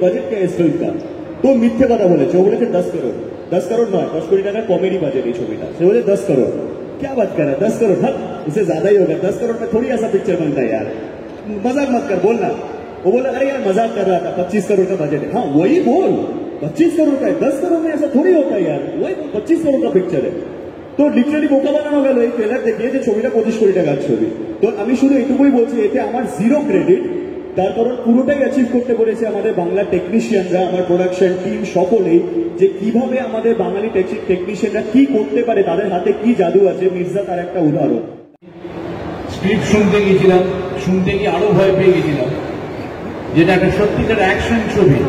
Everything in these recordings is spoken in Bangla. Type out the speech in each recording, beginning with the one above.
बजट क्या है इस फिल्म का? तो मिथ्या कथा बोलेছে, ও বলেছে 10 करोड़, 10 करोड़ नয়, 10 कोटी টাকা कॉमेडी बजट এই ছবিটা। সে বলে 10 करोड़, क्या बात कर रहा है 10 करोड़? हट, इससे ज्यादा ही होगा, 10 करोड़ में थोड़ी ऐसा पिक्चर बनता है यार, मजाक मत कर, बोलना। वो बोला अरे यार मजाक कर रहा था, 25 करोड़ का बजट है। हाँ वही बोल, 25 करोड़ का है, 10 करोड़ में ऐसा थोड़ी होता है यार, वही 25 करोड़ का पिक्चर है। তো লিটারালি বোকা বানানো গেল এই ট্রেলার দেখিয়ে যে ছবিটা 25 কোটি টাকার ছবি। তো আমি শুধু এটুকুই বলছি, এতে আমার জিরো ক্রেডিট, তার কারণ পুরোটাই অ্যাচিভ করতে পেরেছে আমাদের বাংলা টেকনিশিয়ানরা, আমার প্রোডাকশন টিম সকলেই, যে কিভাবে আমাদের বাঙালি টেকনিশিয়ানরা কি করতে পারে, তাদের হাতে কি জাদু আছে। মির্জা তার একটা উদাহরণ। স্ক্রিপ্ট শুনতে গিয়েছিলাম, শুনতে গিয়ে আরো ভয় পেয়ে গেছিলাম, যেটা একটা সত্যিকার অ্যাকশন ছবি।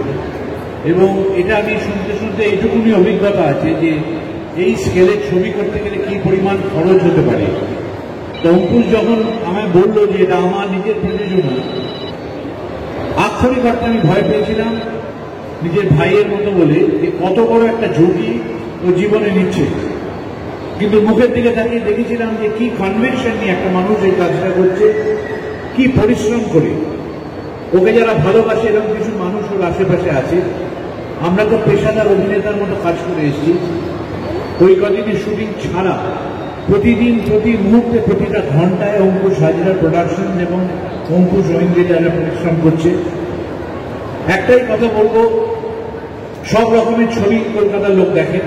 এবং এটা আমি শুনতে শুনতে এইটুকুনি অভিজ্ঞতা আছে যে এই স্কেলের ছবি করতে গেলে কি পরিমাণ খরচ হতে পারে। তো অঙ্কুশ যখন আমায় বললো যে এটা আমার নিজের প্রযোজনা, আক্ষরিক অর্থে আমি ভয় পেয়েছিলাম নিজের ভাইয়ের মতো বলে, যে কত বড় একটা ঝুঁকি ও জীবনে নিচ্ছে। কিন্তু মুখের দিকে তাকিয়ে দেখেছিলাম যে কি কনভিকশন নিয়ে একটা মানুষ এই কাজটা করছে, কি পরিশ্রম করে। ওকে যারা ভালোবাসে এরকম কিছু মানুষ ওর আশেপাশে আছে। আমরা তো পেশাদার অভিনেতার মতো কাজ করে এসেছি, ওই কদিনের শুটিং ছাড়া প্রতিদিন প্রতি মুহূর্তে প্রতিটা ঘন্টায় অঙ্কুশ হাজরার প্রোডাকশন এবং অঙ্কুশ রবীন্দ্র যারা পরিশ্রম করছে। একটাই কথা বলবো, সব রকমের ছবি কলকাতার লোক দেখে,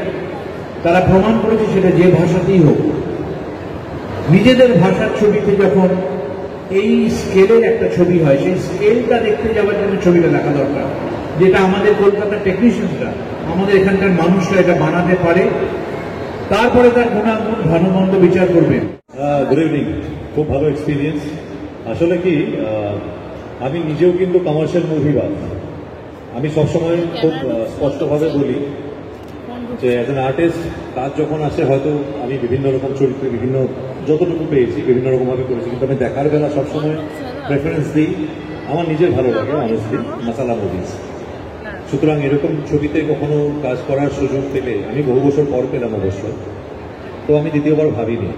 তারা প্রমাণ করেছে সেটা যে ভাষাতেই হোক। নিজেদের ভাষার ছবিতে যখন এই স্কেলের একটা ছবি হয়, সেই স্কেলটা দেখতে যাওয়ার জন্য ছবিটা দেখা দরকার, যেটা আমাদের কলকাতার টেকনিশিয়ানরা, আমাদের এখানকার মানুষরা এটা বানাতে পারে। তারপরে তার গুণাগুণ ভালো মন্দ বিচার করবেন। গুড ইভিনিং, খুব ভালো এক্সপিরিয়েন্স। আসলে কি, আমি নিজেও কিন্তু কমার্শিয়াল মুভি বাদ। আমি সবসময় খুব স্পষ্টভাবে বলি যে অ্যাজ অ্যান আর্টিস্ট কাজ যখন আসে, হয়তো আমি বিভিন্ন রকম চরিত্রে বিভিন্ন যতটুকু পেয়েছি বিভিন্ন রকমভাবে করেছি, কিন্তু আমি দেখার বেলা সবসময় প্রেফারেন্স দিই আমার নিজের ভালো লাগে অনেস্টলি মাসালা মুভিজ। সুতরাং এরকম ছবিতে কখনো কাজ করার সুযোগ পেলে, আমি বহু বছর পর পেলাম অবশ্য, তো আমি দ্বিতীয়বার ভাবিনি।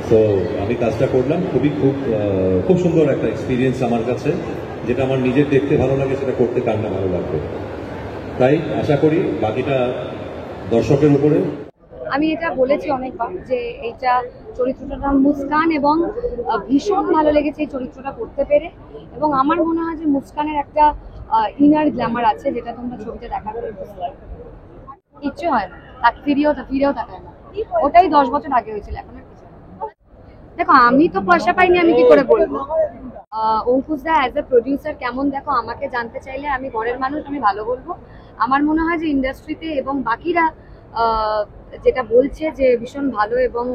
তো আমি কাজটা করলাম, খুব সুন্দর একটা এক্সপিরিয়েন্স আমার কাছে, যেটা আমার নিজের দেখতে ভালো লাগে, সেটা করতে কার না ভালো লাগবে। তাই আশা করি বাকিটা দর্শকের উপরে। আমি এটা বলেছি অনেকবার যে এইটা চরিত্রটার নাম মুস্কান, এবং ভীষণ ভালো লেগেছে এই চরিত্রটা করতে পেরে। এবং আমার মনে হয় যে মুস্কানের একটা ইনার গ্ল্যামার আছে, যেটা তোমরা ছবিতে দেখা করে কিচ্ছু হয় না, তাকে ফিরেও তাকায় না। ওটাই 10 বছর আগে হয়েছিল, এখন আর কিছু না। দেখো আমি তো পয়সা পাইনি, আমি কি করে বলবো। অঙ্কুশ দা অ্যাজ এ প্রডিউসার কেমন, দেখো আমাকে জানতে চাইলে আমি ঘরের মানুষ, আমি ভালো বলবো। আমার মনে হয় যে ইন্ডাস্ট্রিতে এবং বাকিরা যেটা বলছে যে ভীষণ ভালো এবং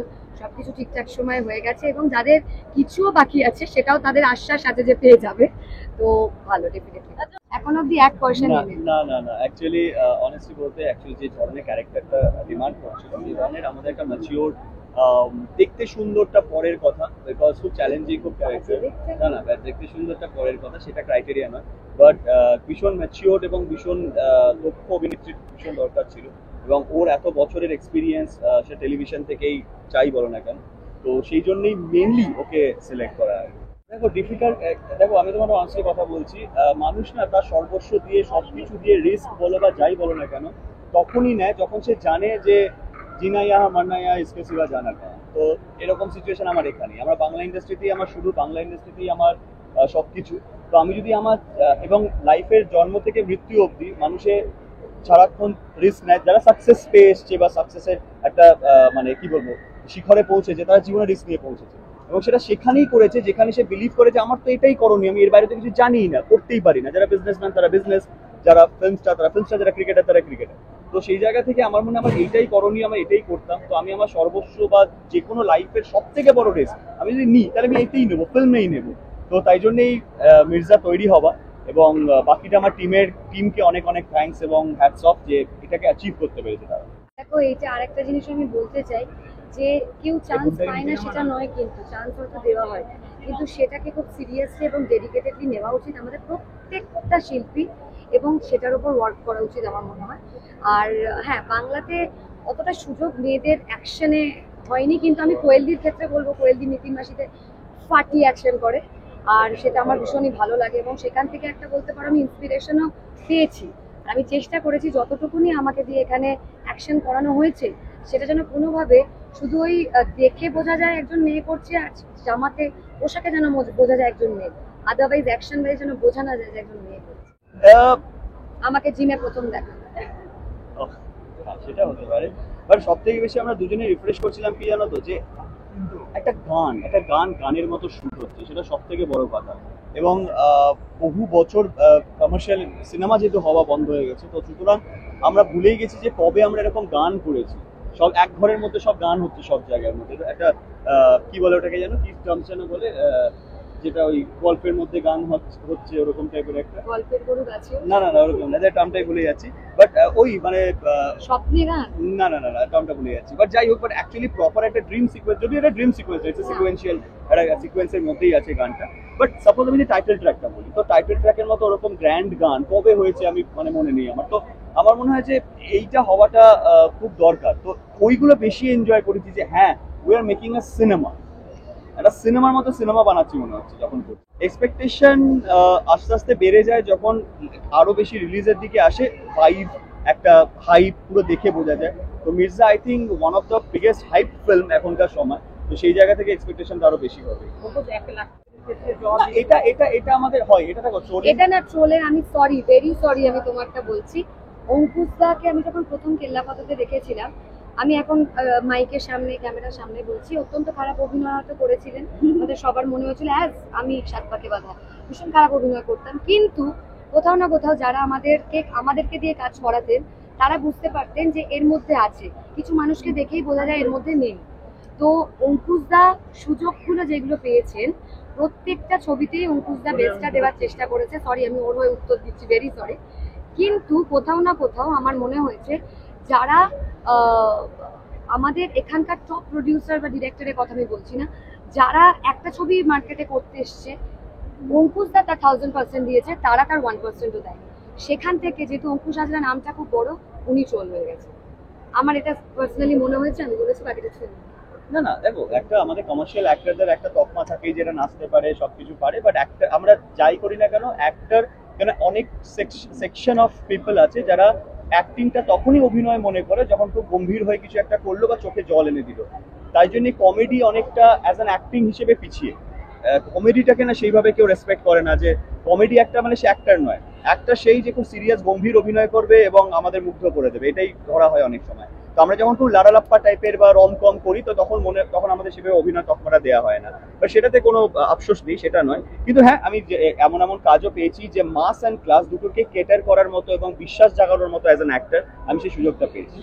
সবকিছু ঠিকঠাক সময় হয়ে গেছে, এবং যাদের কিছুও বাকি আছে সেটাও তাদের আশ্বাস আছে যে পেয়ে যাবে। তো ভালো, ডেফিনেটলি। এখন অব্দি 1 পয়সা নেই। না অ্যাকচুয়ালি অনেস্টলি বলতে, অ্যাকচুয়ালি যে ধরনের ক্যারেক্টারটা ডিমান্ড করছিল, এই ধরনের আমাদের একটা ম্যাচিওর, দেখতে সুন্দরটা পরের কথা, বিকজ খুব চ্যালেঞ্জিং খুব ক্যারেক্টার। না দেখতে সুন্দরটা পরের কথা, সেটা ক্রাইটেরিয়া নয়, বাট ভীষণ ম্যাচিওর এবং ভীষণ দক্ষ অভিনেত্রীর ভীষণ দরকার ছিল। এবং ওর এত বছরের এক্সপিরিয়েন্স, সে টেলিভিশন থেকেই চাই বলো না কেন, তো সেই জন্যই মেনলি ওকে সিলেক্ট করা হয়। দেখো ডিফিকাল্ট, দেখো আমি তোমার অনেস্টলি কথা বলছি, মানুষ না তার সর্বস্ব দিয়ে সবকিছু দিয়ে রিস্ক বলো বা যাই বলো না কেন তখনই নেয় যখন সে জানে যে জিনা ইহা মারনা ইহা ইসকে সিওয়া জানা কা। তো এরকম সিচুয়েশন আমার এখানেই, আমার বাংলা ইন্ডাস্ট্রিতেই, আমার শুধু বাংলা ইন্ডাস্ট্রিতেই আমার সবকিছু। তো আমি যদি আমার এবং লাইফের জন্ম থেকে মৃত্যু অবধি মানুষের সারাক্ষণ রিস্ক নেয়, যারা সাকসেস পেয়ে এসছে বা সাকসেসের একটা মানে কি বলবো শিখরে পৌঁছেছে, তারা জীবনে রিস্ক নিয়ে পৌঁছেছে, এবং সেটা সেখানেই করেছে যেখানে সে বিলিভ করে যে আমার তো এটাই করণীয়, আমি এর বাইরে তো কিছু জানিই না, করতেই পারি না। যারা বিজনেসম্যান তারা বিজনেস, যারা ফিল্ম স্টার যারা ক্রিকেটার তারা ক্রিকেটার। তো সেই জায়গা থেকে আমার মনে হয় আমার এইটাই করণীয়, আমি এটাই করতাম। তো আমি আমার সর্বস্ব বা যে কোনো লাইফের সব থেকে বড় রেস্ক আমি যদি নিই তাহলে আমি এইটাই নেবো, ফিল্মেই নেবো। তো তাই জন্যই মির্জা তৈরি হওয়া, এবং বাকিটা আমার টিমকে অনেক অনেক থ্যাঙ্কস এবং হ্যাটস অফ যে এটাকে অ্যাচিভ করতে পেরেছে তারা। দেখো, এইটা আরেকটা জিনিস আমি বলতে চাই যে কেউ চান্স পায় না সেটা নয়, কিন্তু চান্স হয়তো দেওয়া হয়, কিন্তু সেটাকে খুব সিরিয়াসলি এবং ডেডিকেটেডলি নেওয়া উচিত আমাদের প্রত্যেকটা শিল্পী, এবং সেটার উপর ওয়ার্ক করা উচিত আমার মনে হয়। আর হ্যাঁ, বাংলাতে অতটা সুযোগ মেয়েদের অ্যাকশনে হয়নি, কিন্তু আমি কোয়েলদির ক্ষেত্রে বলবো, কোয়েলদি নিতিন মাসিতে ফাটি অ্যাকশন করে, আর সেটা আমার ভীষণই ভালো লাগে, এবং সেখান থেকে একটা বলতে পারো আমি ইন্সপিরেশনও পেয়েছি। আমি চেষ্টা করেছি যতটুকুনি আমাকে দিয়ে এখানে অ্যাকশন করানো হয়েছে সেটা যেন কোনোভাবে শুধু ওই দেখে বোঝা যায় একজন মেয়ে করছে, আর জামাতে পোশাকে যেন বোঝা যায় একজন মেয়ে, আদারওয়াইজ অ্যাকশন ওয়াইজ যেন বোঝা না যায় যে একজন মেয়ে করছে। আমাকে জিমে প্রথম দেখা, সেটা হতে পারে, বাট সব থেকে বেশি আমরা দুজনে রিফ্রেশ করছিলাম কি জানো তো, যে একটা গানের মতো শুট হচ্ছে, সেটা সব থেকে বড় কথা। এবং বহু বছর কমার্শিয়াল সিনেমা যেহেতু হওয়া বন্ধ হয়ে গেছে, তো সুতরাং আমরা ভুলেই গেছি যে কবে আমরা এরকম গান করেছি। সব এক ঘরের মধ্যে সব গান হচ্ছে সব জায়গার মধ্যে, একটা কি বলে ওটাকে জানো, কি টার্মস যেন বলে, যেটা ওই গল্পের মধ্যে গান হচ্ছে ওরকম টাইপের একটা, গল্পের গরু গাছে না ওরকম না, টার্মটাই ভুলে যাচ্ছি, বাট ওই মানে স্বপ্নে গান, না টার্মটা ভুলে যাচ্ছি, বাট যাই হোক, বাট অ্যাকচুয়ালি প্রপার একটা ড্রিম সিকোয়েন্স, যদি একটা ড্রিম সিকোয়েন্স, একটা সিকোয়েন্সিয়াল একটা সিকোয়েন্সের মধ্যেই আছে গানটা। বাট সাপোজ আমি যে টাইটেল ট্র্যাকটা বলি, তো টাইটেল ট্র্যাকের মতো ওরকম গ্র্যান্ড গান কবে হয়েছে আমি মানে মনে নেই আমার। তো আমার মনে হয় যে এইটা হওয়াটা খুব দরকার। তো ওইগুলো বেশি এনজয় করেছি যে হ্যাঁ, we are making a cinema, একটা সিনেমার মতো সিনেমা বানাচ্ছি মনে হচ্ছে যখন করছি। এক্সপেকটেশন আস্তে আস্তে বেড়ে যায় যখন আরো বেশি রিলিজের দিকে আসে, ভাইব একটা হাইপ পুরো দেখে বোঝা যায়। তো Mirza I think one of the biggest hype film এখনকার সময়, তো সেই জায়গা থেকে এক্সপেকটেশনটা আরো বেশি হবে। এটা আমাদের হয়, এটা দেখো এটা না ট্রোলের, আমি সরি, ভেরি সরি, আমি তোমারটা বলছি। অঙ্কুশ দাকে আমি যখন প্রথম কেল্লাপাতাতে দেখেছিলাম, আমি এখন মাইকের সামনে ক্যামেরার সামনে বলছি, অত্যন্ত খারাপ অভিনয় হয়তো করেছিলেন, আমাদের সবার মনে হয়েছিল অ্যাজ আমি সাত পাকে বাঁধা ভীষণ খারাপ অভিনয় করতাম, কিন্তু কোথাও না কোথাও যারা আমাদেরকে দিয়ে কাজ করাতেন তারা বুঝতে পারতেন যে এর মধ্যে আছে, কিছু মানুষকে দেখেই বোঝা যায় এর মধ্যে নেই। তো অঙ্কুশ দা সুযোগগুলো যেগুলো পেয়েছেন প্রত্যেকটা ছবিতেই অঙ্কুশ দা বেস্টটা দেওয়ার চেষ্টা করেছে। সরি, আমি ওর হয়ে উত্তর দিচ্ছি, ভেরি সরি। কিন্তু কোথাও না কোথাও আমার মনে হয়েছে যারা আমাদের এখানকার টপ প্রডিউসার বা ডিরেক্টরের কথা আমি বলছি না, যারা একটা ছবি মার্কেটে করতে এসছে, অঙ্কুশ দা তার 1000% দিয়েছে, তারা তার 1%ও দেয়। সেখান থেকে যেহেতু অঙ্কুশ হাজরা নামটা খুব বড়, উনি ট্রোল হয়ে গেছে, আমার এটা পার্সোনালি মনে হয়েছে, আমি বলেছি বাকিটা ছিল না দেখো, একটা আমাদের কমার্শিয়াল অ্যাক্টরদের একটা তকমা থাকে যেটা নাচতে পারে, সবকিছু পারে, বাট অ্যাক্টর আমরা যাই করি না কেন, অ্যাক্টর কেন অনেক সেকশন অফ পিপল আছে যারা অ্যাক্টিংটা তখনই অভিনয় মনে করে যখন খুব গম্ভীর হয়ে কিছু একটা করলো বা চোখে জল এনে দিল। তাই জন্য কমেডি অনেকটা অ্যাজ অ্যান অ্যাক্টিং হিসেবে পিছিয়ে। কমেডিটাকে না সেইভাবে কেউ রেসপেক্ট করে না, যে কমেডি একটা মানে সে অ্যাক্টর নয়, একটা সেই যে খুব সিরিয়াস গম্ভীর অভিনয় করবে এবং আমাদের মুগ্ধ করে দেবে, এটাই ধরা হয় অনেক সময়। তো আমরা যখন খুব লাড়ালাপ্পা টাইপের বা রম কম করি, তো তখন আমাদের সেভাবে অভিনয় তকমাটা দেওয়া হয় না, বা সেটাতে কোনো আফসোস নেই, সেটা নয়। কিন্তু হ্যাঁ, আমি এমন কাজও পেয়েছি যে মাস অ্যান্ড ক্লাস দুটোকে কেটার করার মতো এবং বিশ্বাস জাগানোর মতো অ্যাজ অ্যান অ্যাক্টর আমি সেই সুযোগটা পেয়েছি।